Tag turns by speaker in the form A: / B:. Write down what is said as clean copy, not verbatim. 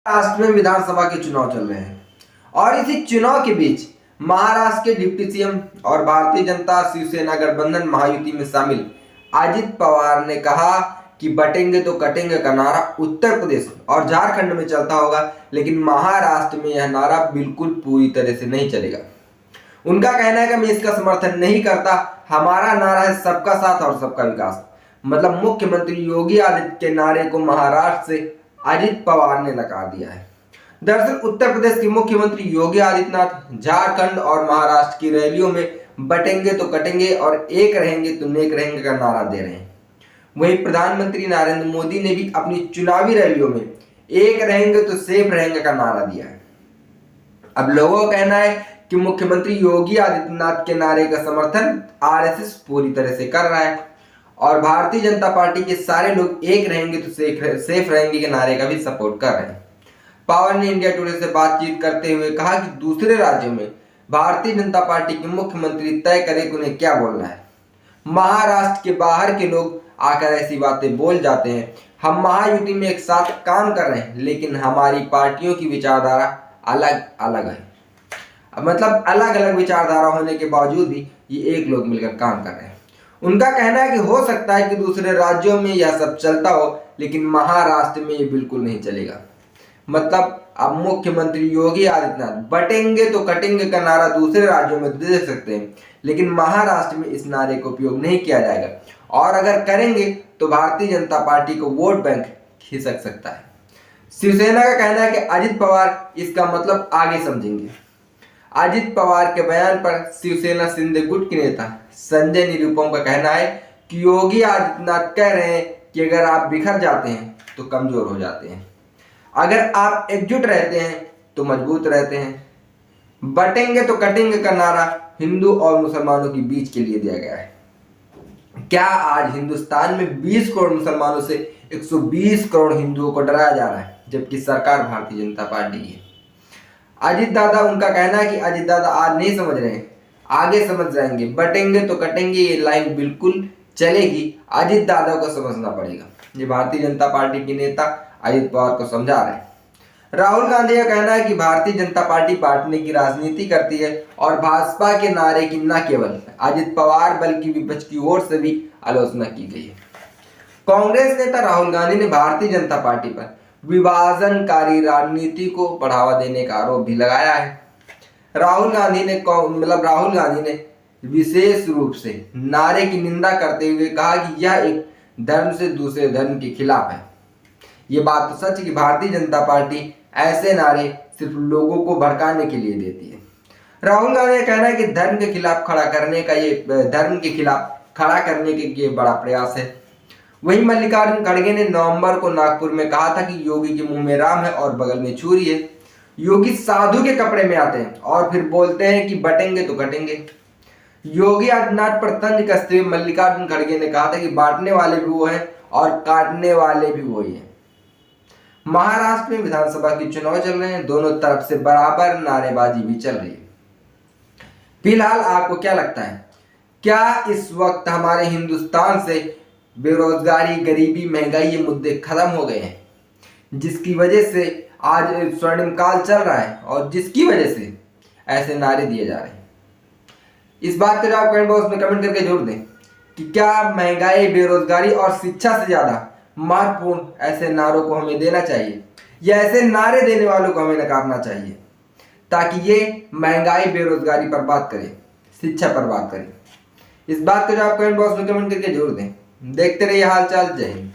A: महाराष्ट्र में विधानसभा के चुनाव चल रहे हैं और इसी चुनाव के बीच महाराष्ट्र के डिप्टी सीएम और भारतीय जनता शिवसेना गठबंधन महायुति में शामिल अजित पवार ने कहा कि बटेंगे तो कटेंगे का नारा उत्तर प्रदेश और झारखंड में चलता होगा, लेकिन महाराष्ट्र में यह नारा बिल्कुल पूरी तरह से नहीं चलेगा। उनका कहना है कि मैं इसका समर्थन नहीं करता, हमारा नारा है सबका साथ और सबका विकास। मतलब मुख्यमंत्री योगी आदित्यनाथ के नारे को महाराष्ट्र से अजित पवार ने नकार दिया है। दरअसल उत्तर प्रदेश के मुख्यमंत्री योगी आदित्यनाथ झारखंड और महाराष्ट्र की रैलियों में बटेंगे तो कटेंगे और एक रहेंगे तो नेक रहेंगे का नारा दे रहे हैं। वहीं प्रधानमंत्री नरेंद्र मोदी ने भी अपनी चुनावी रैलियों में एक रहेंगे तो सेफ रहेंगे का नारा दिया है। अब लोगों का कहना है कि मुख्यमंत्री योगी आदित्यनाथ के नारे का समर्थन आरएसएस पूरी तरह से कर रहा है और भारतीय जनता पार्टी के सारे लोग एक रहेंगे तो सेफ रहेंगे के नारे का भी सपोर्ट कर रहे हैं। पवार ने इंडिया टुडे से बातचीत करते हुए कहा कि दूसरे राज्यों में भारतीय जनता पार्टी के मुख्यमंत्री तय करें कि उन्हें क्या बोलना है। महाराष्ट्र के बाहर के लोग आकर ऐसी बातें बोल जाते हैं। हम महायुति में एक साथ काम कर रहे हैं, लेकिन हमारी पार्टियों की विचारधारा अलग अलग है। मतलब अलग अलग विचारधारा होने के बावजूद भी ये एक लोग मिलकर काम कर रहे हैं। उनका कहना है कि हो सकता है कि दूसरे राज्यों में यह सब चलता हो, लेकिन महाराष्ट्र में ये बिल्कुल नहीं चलेगा। मतलब अब मुख्यमंत्री योगी आदित्यनाथ बटेंगे तो कटेंगे का नारा दूसरे राज्यों में दे सकते हैं, लेकिन महाराष्ट्र में इस नारे का उपयोग नहीं किया जाएगा और अगर करेंगे तो भारतीय जनता पार्टी को वोट बैंक खिसक सकता है। शिवसेना का कहना है कि अजित पवार इसका मतलब आगे समझेंगे। अजित पवार के बयान पर शिवसेना शिंदे गुट के नेता संजय निरुपम का कहना है कि योगी आदित्यनाथ कह रहे हैं कि अगर आप बिखर जाते हैं तो कमजोर हो जाते हैं, अगर आप एकजुट रहते हैं तो मजबूत रहते हैं। बटेंगे तो कटेंगे का नारा हिंदू और मुसलमानों के बीच के लिए दिया गया है। क्या आज हिंदुस्तान में 20 करोड़ मुसलमानों से 120 करोड़ हिंदुओं को डराया जा रहा है, जबकि सरकार भारतीय जनता पार्टी की है। अजित दादा, उनका कहना है कि अजित दादा आज नहीं समझ रहे हैं, आगे समझ जाएंगे। बटेंगे तो कटेंगे ये लाइन बिल्कुल चलेगी, अजित दादा को समझना पड़ेगा। ये भारतीय जनता पार्टी के नेता अजित पवार को समझा रहे हैं। राहुल गांधी का कहना है कि भारतीय जनता पार्टी बांटने की राजनीति करती है और भाजपा के नारे की न केवल अजित पवार बल्कि विपक्ष की ओर से भी आलोचना की गई है। कांग्रेस नेता राहुल गांधी ने भारतीय जनता पार्टी पर विभाजनकारी राजनीति को बढ़ावा देने का आरोप भी लगाया है। राहुल गांधी ने विशेष रूप से नारे की निंदा करते हुए कहा कि यह एक धर्म से दूसरे धर्म के खिलाफ है। ये बात तो सच है कि भारतीय जनता पार्टी ऐसे नारे सिर्फ लोगों को भड़काने के लिए देती है। राहुल गांधी का कहना है कि धर्म के खिलाफ खड़ा करने के बड़ा प्रयास है। वहीं मल्लिकार्जुन खड़गे ने नवंबर को नागपुर में कहा था कि योगी के मुंह में राम है और बगल में छुरी है। योगी साधु के कपड़े में आते हैं और फिर बोलते हैं कि बटेंगे तो कटेंगे। योगी आदित्यनाथ पर तंज कसते हुए मल्लिकार्जुन खड़गे ने कहा था कि बांटने वाले भी वो हैं और काटने वाले भी वही हैं। महाराष्ट्र में विधानसभा के चुनाव चल रहे हैं, दोनों तरफ से बराबर नारेबाजी भी चल रही है। फिलहाल आपको क्या लगता है, क्या इस वक्त हमारे हिंदुस्तान से बेरोजगारी, गरीबी, महंगाई ये मुद्दे खत्म हो गए हैं, जिसकी वजह से आज स्वर्णिम काल चल रहा है और जिसकी वजह से ऐसे नारे दिए जा रहे हैं? इस बात को आप कमेंट बॉक्स में कमेंट करके जोड़ दें कि क्या महंगाई, बेरोजगारी और शिक्षा से ज्यादा महत्वपूर्ण ऐसे नारों को हमें देना चाहिए या ऐसे नारे देने वालों को हमें नकारना चाहिए, ताकि ये महंगाई, बेरोजगारी पर बात करें, शिक्षा पर बात करें। इस बात को आप कमेंट बॉक्स में कमेंट करके जोड़ दें। देखते रहिए हालचाल। जय हिंद।